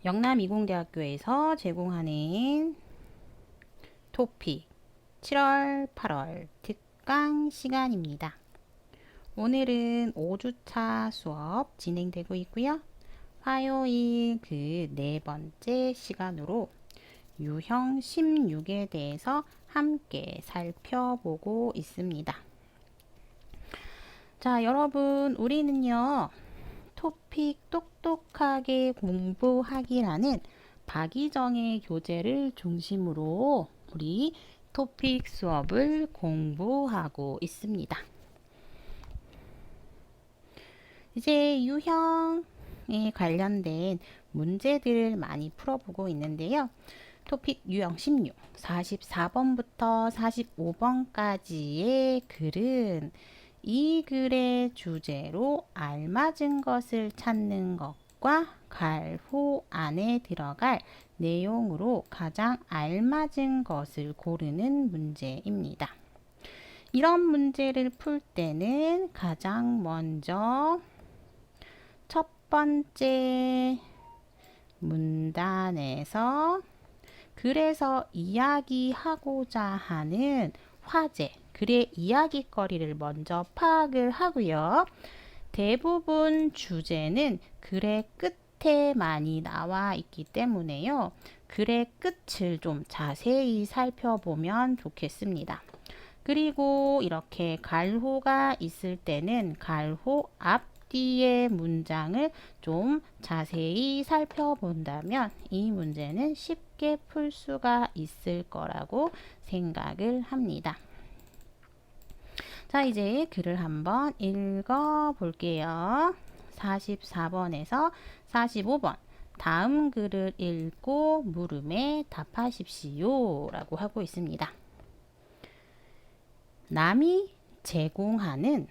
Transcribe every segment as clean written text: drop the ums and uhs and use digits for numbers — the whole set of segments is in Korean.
영남이공대학교에서 제공하는 토픽 7월, 8월 특강 시간입니다. 오늘은 5주차 수업 진행되고 있고요. 화요일 그 네 번째 시간으로 유형 16에 대해서 함께 살펴보고 있습니다. 자, 여러분, 우리는요, 토픽 똑똑하게 공부하기라는 박희정의 교재를 중심으로 우리 토픽 수업을 공부하고 있습니다. 이제 유형에 관련된 문제들을 많이 풀어보고 있는데요. 토픽 유형 16, 44번부터 45번까지의 글은 이 글의 주제로 알맞은 것을 찾는 것과 갈호 안에 들어갈 내용으로 가장 알맞은 것을 고르는 문제입니다. 이런 문제를 풀 때는 가장 먼저 첫 번째 문단에서 글에서 이야기하고자 하는 화제, 글의 이야기거리를 먼저 파악을 하고요. 대부분 주제는 글의 끝에 많이 나와 있기 때문에요. 글의 끝을 좀 자세히 살펴보면 좋겠습니다. 그리고 이렇게 갈호가 있을 때는 갈호 앞뒤의 문장을 좀 자세히 살펴본다면 이 문제는 쉽게 풀 수가 있을 거라고 생각을 합니다. 자, 이제 글을 한번 읽어 볼게요. 44번에서 45번. 다음 글을 읽고 물음에 답하십시오. 라고 하고 있습니다. 남이 제공하는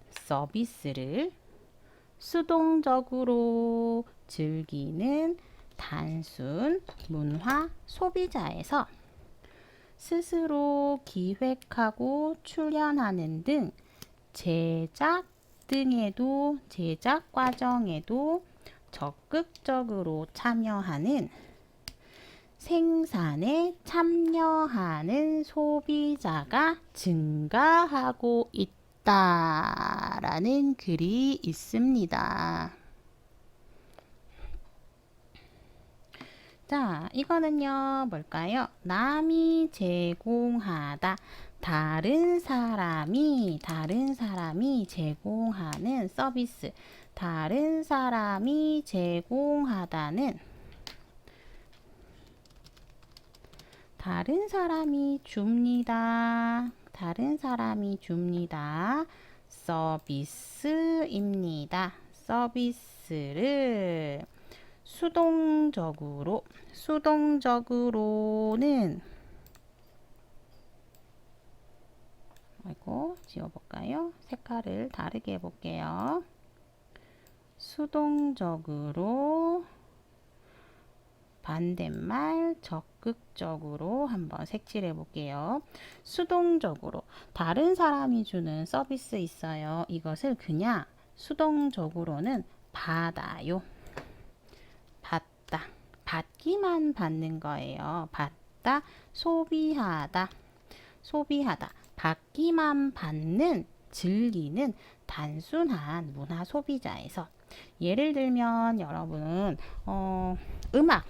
서비스를 수동적으로 즐기는 단순 문화 소비자에서 스스로 기획하고 출연하는 등 제작 과정에도 적극적으로 참여하는 생산에 참여하는 소비자가 증가하고 있다라는 글이 있습니다. 자, 이거는요, 뭘까요? 남이 제공하다. 다른 사람이 제공하는 서비스. 다른 사람이 제공하다는 다른 사람이 줍니다. 다른 사람이 줍니다. 서비스입니다. 서비스를 수동적으로는 지워볼까요? 색깔을 다르게 해볼게요. 수동적으로 반대말 적극적으로 한번 색칠해 볼게요. 수동적으로 다른 사람이 주는 서비스 있어요. 이것을 그냥 수동적으로는 받아요. 받기만 받는 거예요. 받다, 소비하다. 받기만 받는, 즐기는 단순한 문화 소비자에서 예를 들면 여러분 음악,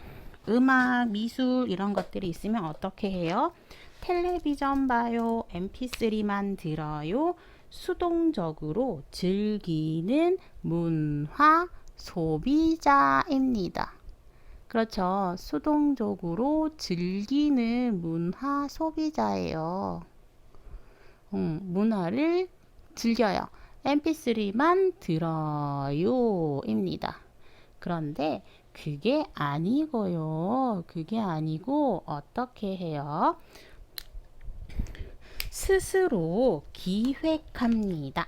미술 이런 것들이 있으면 어떻게 해요? 텔레비전 봐요, mp3만 들어요. 수동적으로 즐기는 문화 소비자입니다. 그렇죠. 수동적으로 즐기는 문화 소비자예요. 문화를 즐겨요. mp3만 들어요 입니다. 그런데 그게 아니고요. 그게 아니고 어떻게 해요? 스스로 기획합니다.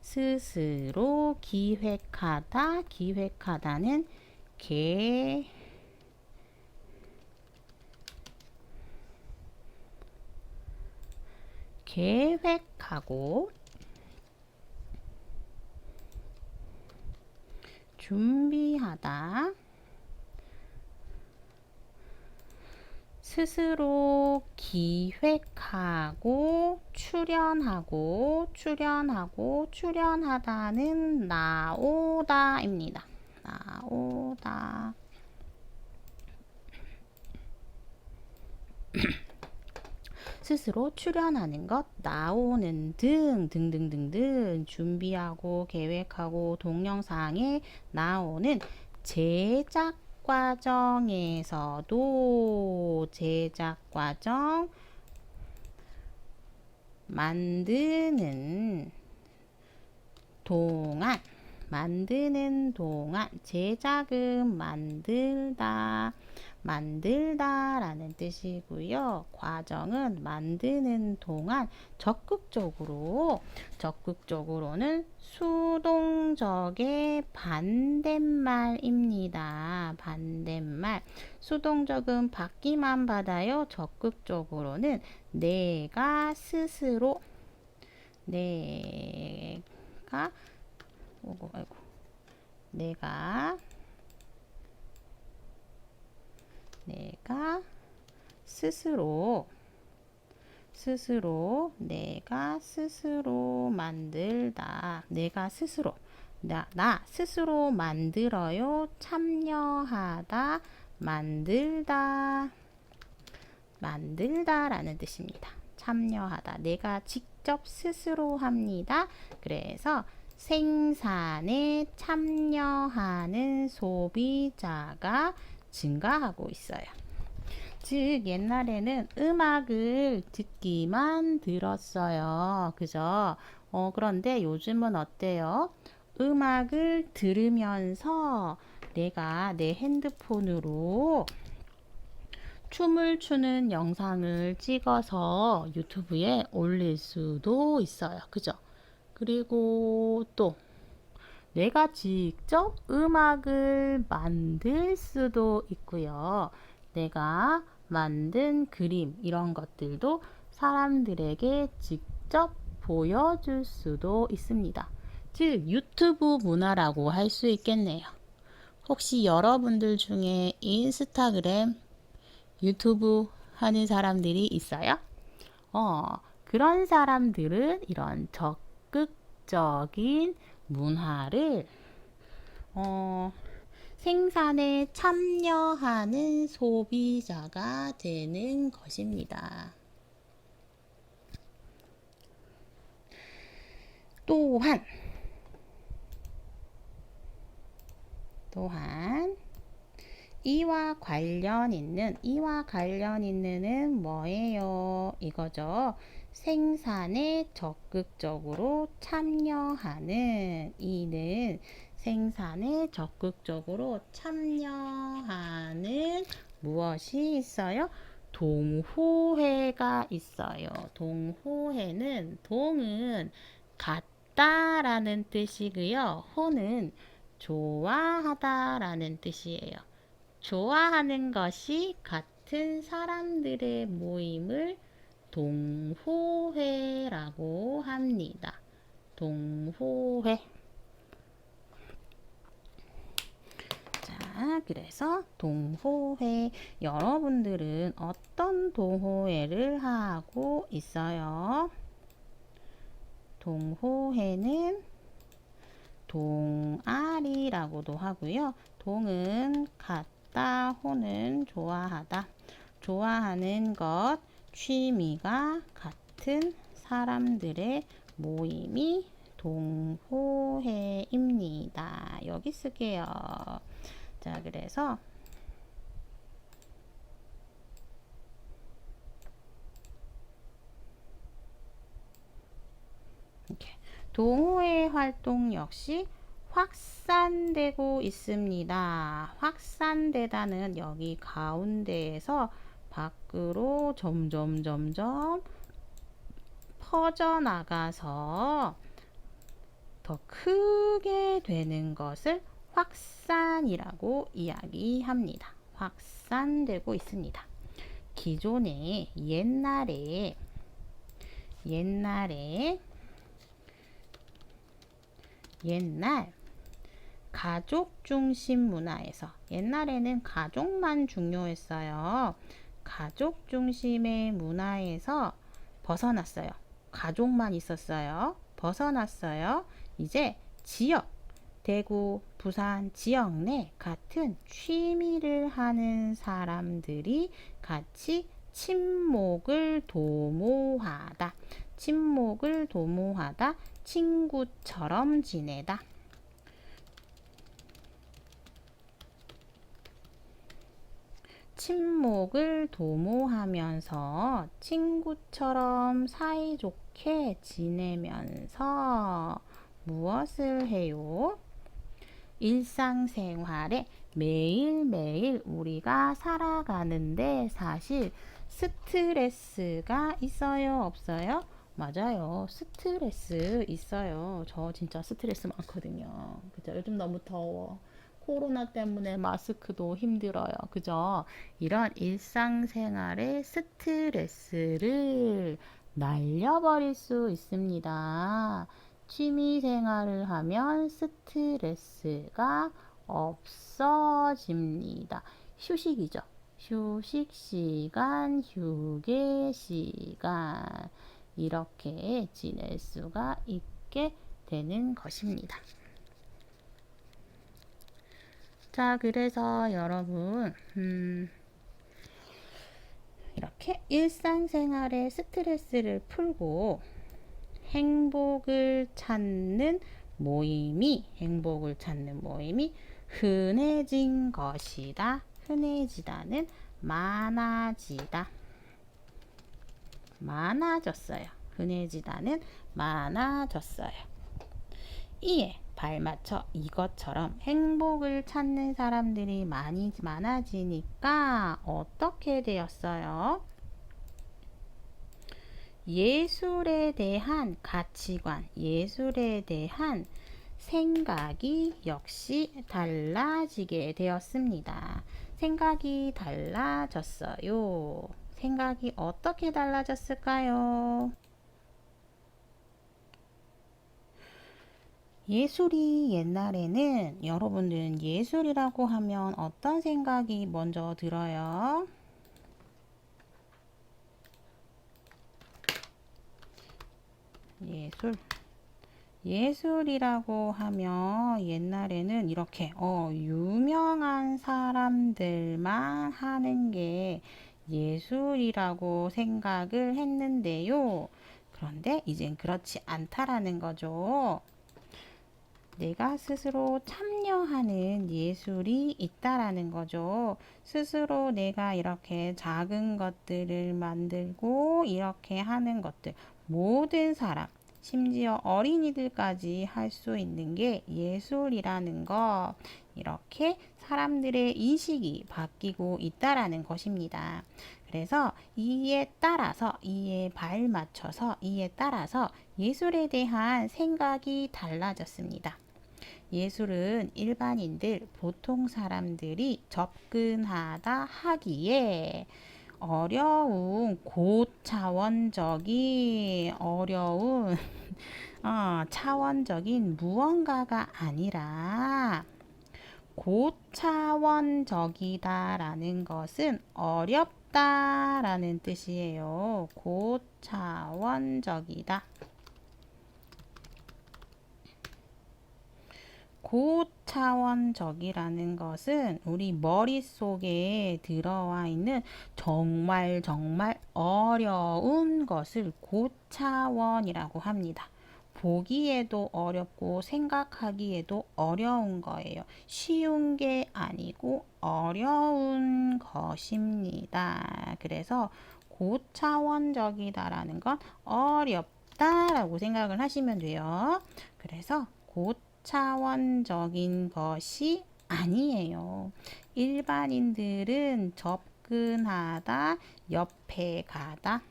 스스로 기획하다는 계획하고 준비하다 스스로 기획하고 출연하다는 나오다입니다. 나오다. 스스로 출연하는 것, 나오는 등등등등 준비하고 계획하고 동영상에 나오는 제작 과정에서도 제작 과정 만드는 동안 제작은 만들다라는 뜻이고요. 과정은 만드는 동안 적극적으로는 수동적의 반대말입니다. 반대말. 수동적은 받기만 받아요. 적극적으로는 내가 스스로 내가 스스로 만들다. 나 스스로 만들어요. 참여하다, 만들다라는 뜻입니다. 참여하다. 내가 직접 스스로 합니다. 그래서 생산에 참여하는 소비자가 증가하고 있어요. 즉 옛날에는 음악을 듣기만 들었어요. 그죠? 그런데 요즘은 어때요? 음악을 들으면서 내가 내 핸드폰으로 춤을 추는 영상을 찍어서 유튜브에 올릴 수도 있어요. 그죠? 그리고 또 내가 직접 음악을 만들 수도 있고요. 내가 만든 그림 이런 것들도 사람들에게 직접 보여줄 수도 있습니다. 즉 유튜브 문화라고 할 수 있겠네요. 혹시 여러분들 중에 인스타그램, 유튜브 하는 사람들이 있어요? 그런 사람들은 이런 적극적인 문화를 생산에 참여하는 소비자가 되는 것입니다. 또한 이와 관련 있는은 뭐예요? 이거죠. 생산에 적극적으로 참여하는 이는 생산에 적극적으로 참여하는 무엇이 있어요? 동호회가 있어요. 동호회는 동은 같다라는 뜻이고요. 호는 좋아하다라는 뜻이에요. 좋아하는 것이 같은 사람들의 모임을 동호회라고 합니다. 동호회. 자, 그래서 동호회. 여러분들은 어떤 동호회를 하고 있어요? 동호회는 동아리라고도 하고요. 동은 같다, 호는 좋아하다. 좋아하는 것, 취미가 같은 사람들의 모임이 동호회입니다. 여기 쓸게요. 자, 그래서 이렇게 동호회 활동 역시 확산되고 있습니다. 확산되다는 여기 가운데에서 밖으로 점점 퍼져나가서 더 크게 되는 것을 확산이라고 이야기합니다. 확산되고 있습니다. 기존에 옛날 가족 중심 문화에서 옛날에는 가족만 중요했어요. 가족 중심의 문화에서 벗어났어요. 가족만 있었어요. 벗어났어요. 이제 지역, 대구, 부산 지역 내 같은 취미를 하는 사람들이 같이 친목을 도모하다. 친목을 도모하다. 친구처럼 지내다. 친목을 도모하면서 친구처럼 사이좋게 지내면서 무엇을 해요? 일상생활에 매일매일 우리가 살아가는데 사실 스트레스가 있어요, 없어요? 맞아요. 스트레스 있어요. 저 진짜 스트레스 많거든요. 그죠? 요즘 너무 더워. 코로나 때문에 마스크도 힘들어요. 그죠? 이런 일상생활의 스트레스를 날려버릴 수 있습니다. 취미생활을 하면 스트레스가 없어집니다. 휴식이죠. 휴식 시간, 휴게 시간. 이렇게 지낼 수가 있게 되는 것입니다. 자, 그래서 여러분, 이렇게 일상생활의 스트레스를 풀고 행복을 찾는 모임이 흔해진 것이다. 흔해지다는 많아지다. 많아졌어요. 흔해지다는 많아졌어요. 이에 발맞춰 이것처럼 행복을 찾는 사람들이 많아지니까 어떻게 되었어요? 예술에 대한 가치관, 예술에 대한 생각이 역시 달라지게 되었습니다. 생각이 달라졌어요. 생각이 어떻게 달라졌을까요? 예술이 옛날에는 여러분들은 예술이라고 하면 어떤 생각이 먼저 들어요? 예술이라고 하면 옛날에는 이렇게 유명한 사람들만 하는 게 예술이라고 생각을 했는데요. 그런데 이젠 그렇지 않다라는 거죠. 내가 스스로 참여하는 예술이 있다라는 거죠. 스스로 내가 이렇게 작은 것들을 만들고 이렇게 하는 것들, 모든 사람, 심지어 어린이들까지 할 수 있는 게 예술이라는 거, 이렇게 사람들의 인식이 바뀌고 있다라는 것입니다. 그래서 이에 따라서 예술에 대한 생각이 달라졌습니다. 예술은 일반인들, 보통 사람들이 접근하다 하기에 차원적인 무언가가 아니라 고차원적이다라는 것은 어렵다라는 뜻이에요. 고차원적이다. 고차원적이라는 것은 우리 머릿속에 들어와 있는 정말 어려운 것을 고차원이라고 합니다. 보기에도 어렵고 생각하기에도 어려운 거예요. 쉬운 게 아니고 어려운 것입니다. 그래서 고차원적이다라는 건 어렵다라고 생각을 하시면 돼요. 그래서 고차원적인 것이 아니에요. 일반인들은 접근하다, 옆에 가다.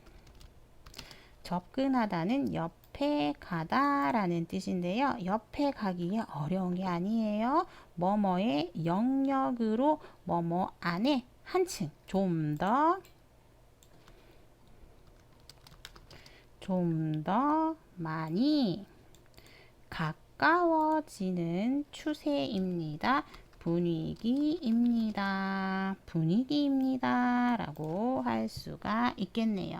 접근하다는 옆에 가다라는 뜻인데요. 옆에 가기에 어려운 게 아니에요. 뭐뭐의 영역으로 뭐뭐 안에 한층 좀 더 많이 가까워지는 추세입니다. 분위기입니다. 분위기입니다. 라고 할 수가 있겠네요.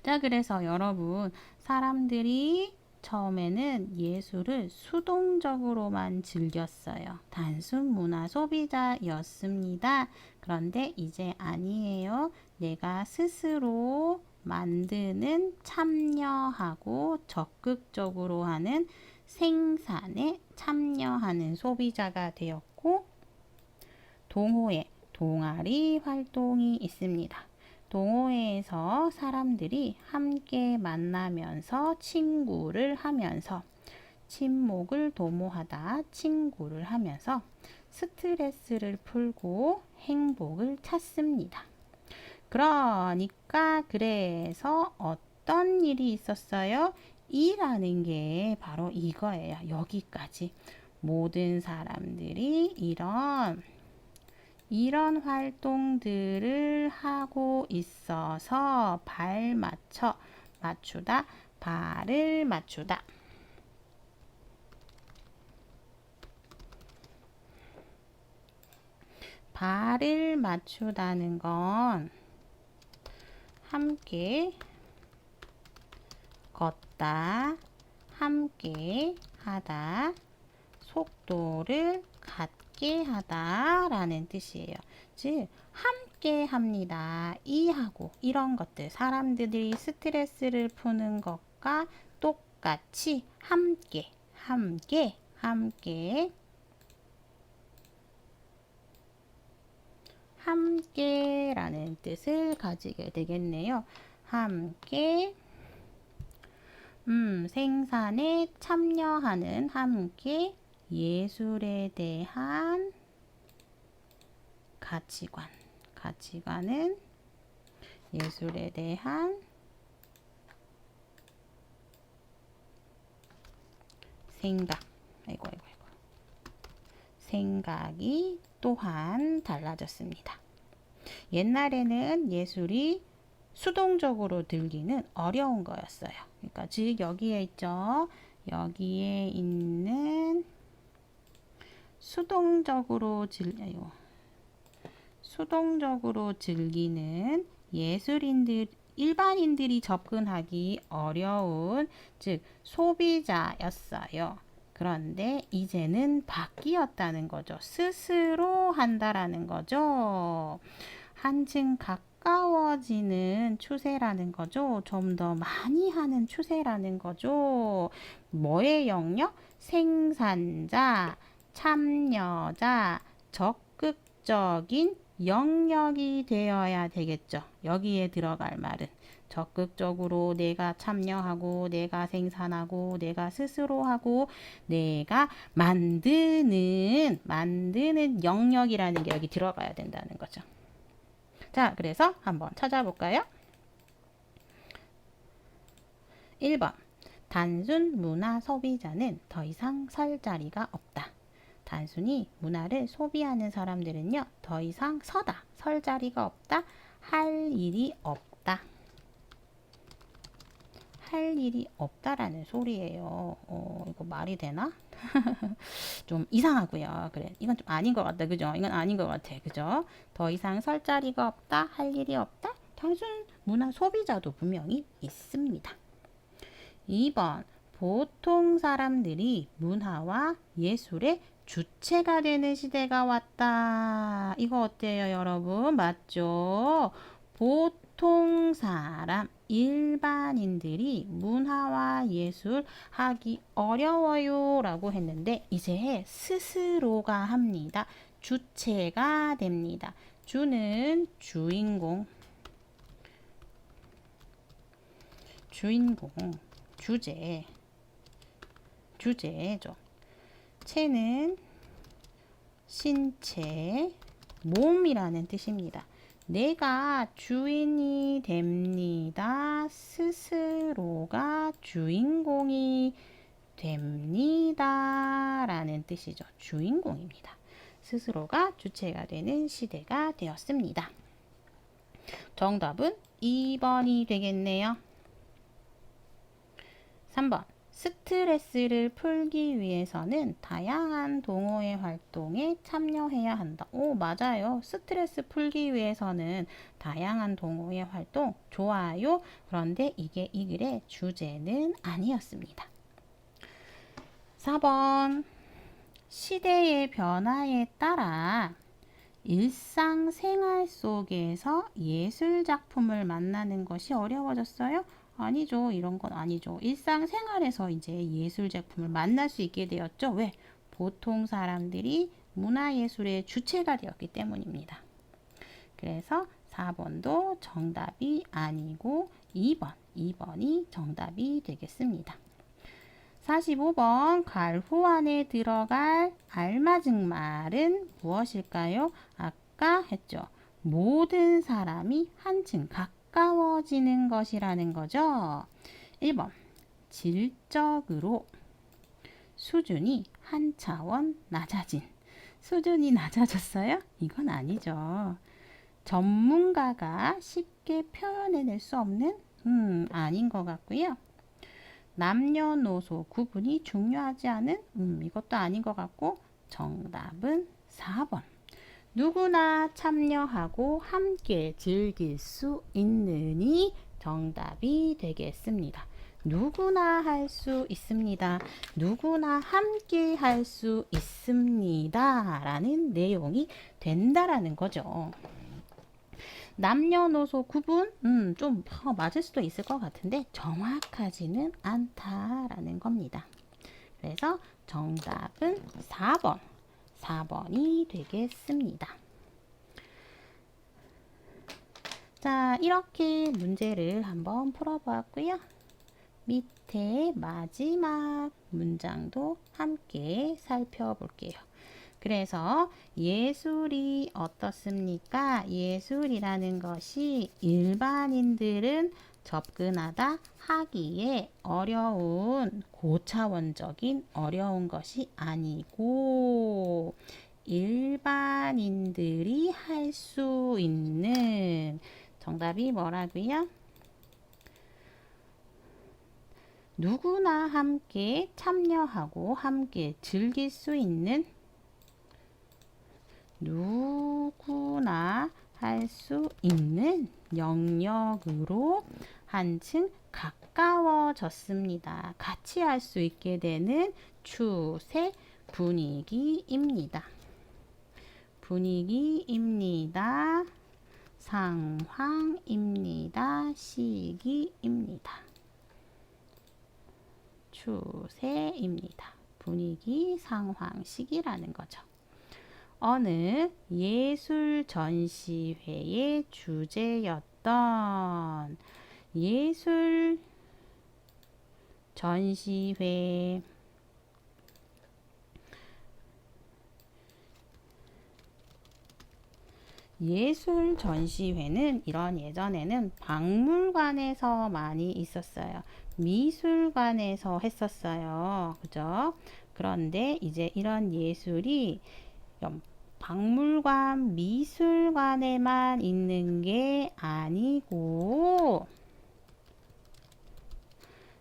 자, 그래서 여러분, 사람들이 처음에는 예술을 수동적으로만 즐겼어요. 단순 문화 소비자였습니다. 그런데 이제 아니에요. 내가 스스로 만드는, 참여하고 적극적으로 하는 생산에 참여하는 소비자가 되었고, 동호회, 동아리 활동이 있습니다. 동호회에서 사람들이 함께 만나면서 친구를 하면서, 친목을 도모하다 친구를 하면서 스트레스를 풀고 행복을 찾습니다. 그래서 어떤 일이 있었어요? 이라는 게 바로 이거예요. 여기까지. 모든 사람들이 이런 활동들을 하고 있어서 맞추다, 발을 맞추다. 발을 맞추다는 건 함께 걷다, 함께 하다, 속도를 같게 하다 라는 뜻이에요. 즉 함께 합니다. 이하고 이런 것들, 사람들이 스트레스를 푸는 것과 똑같이 함께 라는 뜻을 가지게 되겠네요. 함께 생산에 참여하는, 함께 예술에 대한 가치관은 예술에 대한 생각이 또한 달라졌습니다. 옛날에는 예술이 수동적으로 들기는 어려운 거였어요. 그러니까 즉 여기에 있죠. 여기에 있는 수동적으로 즐기는 일반인들이 접근하기 어려운, 즉 소비자였어요. 그런데 이제는 바뀌었다는 거죠. 스스로 한다라는 거죠. 한층 가까워지는 추세라는 거죠. 좀 더 많이 하는 추세라는 거죠. 뭐의 영역? 생산자, 참여자, 적극적인 영역이 되어야 되겠죠. 여기에 들어갈 말은 적극적으로 내가 참여하고, 내가 생산하고, 내가 스스로 하고, 내가 만드는 영역이라는 게 여기 들어가야 된다는 거죠. 자, 그래서 한번 찾아볼까요? 1번. 단순 문화 소비자는 더 이상 설 자리가 없다. 단순히 문화를 소비하는 사람들은요, 더 이상 설 자리가 없다, 할 일이 없다라는 소리예요. 이거 말이 되나? 좀 이상하고요. 그래, 이건 좀 아닌 것 같다. 그죠? 이건 아닌 것 같아. 그죠? 더 이상 설 자리가 없다, 할 일이 없다. 단순 문화 소비자도 분명히 있습니다. 2번. 보통 사람들이 문화와 예술의 주체가 되는 시대가 왔다. 이거 어때요, 여러분? 맞죠? 보통 사람, 일반인들이 문화와 예술 하기 어려워요 라고 했는데, 이제 스스로가 합니다. 주체가 됩니다. 주는 주인공, 주제죠. 체는 신체, 몸이라는 뜻입니다. 내가 주인이 됩니다. 스스로가 주인공이 됩니다. 라는 뜻이죠. 주인공입니다. 스스로가 주체가 되는 시대가 되었습니다. 정답은 2번이 되겠네요. 3번. 스트레스를 풀기 위해서는 다양한 동호회 활동에 참여해야 한다. 오, 맞아요. 스트레스 풀기 위해서는 다양한 동호회 활동 좋아요. 그런데 이게 이 글의 주제는 아니었습니다. 4번. 시대의 변화에 따라 일상생활 속에서 예술 작품을 만나는 것이 어려워졌어요? 아니죠. 이런 건 아니죠. 일상생활에서 이제 예술 작품을 만날 수 있게 되었죠. 왜? 보통 사람들이 문화예술의 주체가 되었기 때문입니다. 그래서 4번도 정답이 아니고 2번이 정답이 되겠습니다. 45번 갈호 안에 들어갈 알맞은 말은 무엇일까요? 아까 했죠. 모든 사람이 한층 가까워지는 것이라는 거죠. 1번 질적으로 수준이 한 차원 낮아진. 수준이 낮아졌어요? 이건 아니죠. 전문가가 쉽게 표현해낼 수 없는? 아닌 것 같고요. 남녀노소 구분이 중요하지 않은? 이것도 아닌 것 같고 정답은 4번. 누구나 참여하고 함께 즐길 수 있느니 정답이 되겠습니다. 누구나 할 수 있습니다. 누구나 함께 할 수 있습니다. 라는 내용이 된다라는 거죠. 남녀노소 구분? 좀 맞을 수도 있을 것 같은데 정확하지는 않다라는 겁니다. 그래서 정답은 4번이 되겠습니다. 자, 이렇게 문제를 한번 풀어보았고요. 밑에 마지막 문장도 함께 살펴볼게요. 그래서 예술이 어떻습니까? 예술이라는 것이 일반인들은 접근하다 하기에 어려운 고차원적인 어려운 것이 아니고 일반인들이 할 수 있는 정답이 뭐라고요? 누구나 함께 참여하고 함께 즐길 수 있는 누구나 할 수 있는 영역으로 한층 가까워졌습니다. 같이 할 수 있게 되는 추세 분위기입니다. 분위기입니다. 상황입니다. 시기입니다. 추세입니다. 분위기, 상황, 시기라는 거죠. 어느 예술 전시회의 주제였던 예술 전시회 예술 전시회는 이런 예전에는 박물관에서 많이 있었어요. 미술관에서 했었어요. 그죠? 그런데 이제 이런 예술이 박물관, 미술관에만 있는 게 아니고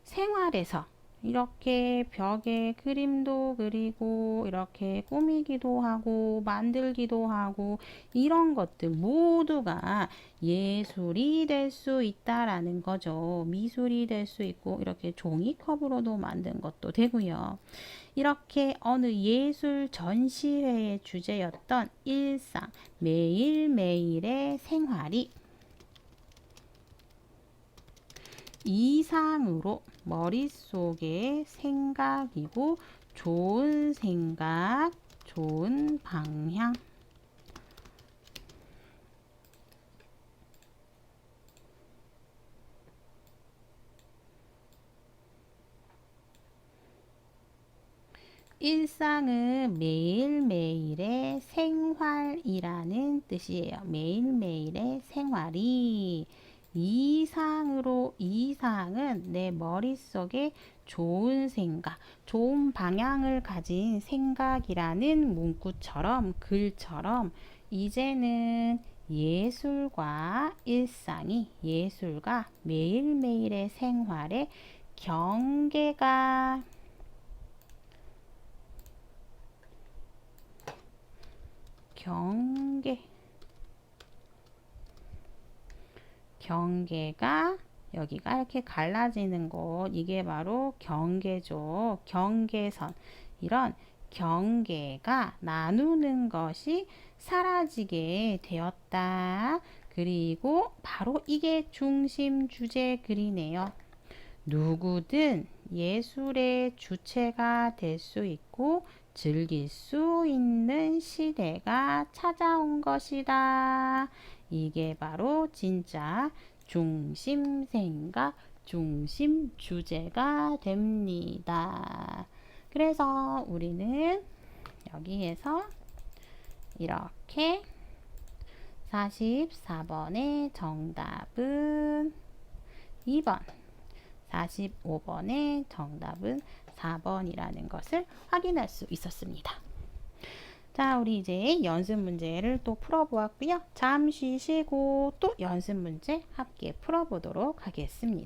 생활에서 이렇게 벽에 그림도 그리고 이렇게 꾸미기도 하고 만들기도 하고 이런 것들 모두가 예술이 될 수 있다라는 거죠. 미술이 될 수 있고 이렇게 종이컵으로도 만든 것도 되고요. 이렇게 어느 예술 전시회의 주제였던 일상, 매일매일의 생활이 이상으로 머릿속에 생각이고 좋은 생각, 좋은 방향 일상은 매일매일의 생활이라는 뜻이에요. 매일매일의 생활이 이상으로 이상은 내 머릿속에 좋은 생각, 좋은 방향을 가진 생각이라는 문구처럼 글처럼 이제는 예술과 일상이 예술과 매일매일의 생활에 경계가 경계가 여기가 이렇게 갈라지는 곳, 이게 바로 경계죠. 경계선. 이런 경계가 나누는 것이 사라지게 되었다. 그리고 바로 이게 중심 주제 글이네요. 누구든 예술의 주체가 될 수 있고 즐길 수 있는 시대가 찾아온 것이다. 이게 바로 진짜 중심 생각, 중심 주제가 됩니다. 그래서 우리는 여기에서 이렇게 44번의 정답은 2번, 45번의 정답은 4번이라는 것을 확인할 수 있었습니다. 자, 우리 이제 연습 문제를 또 풀어보았고요. 잠시 쉬고 또 연습 문제 함께 풀어보도록 하겠습니다.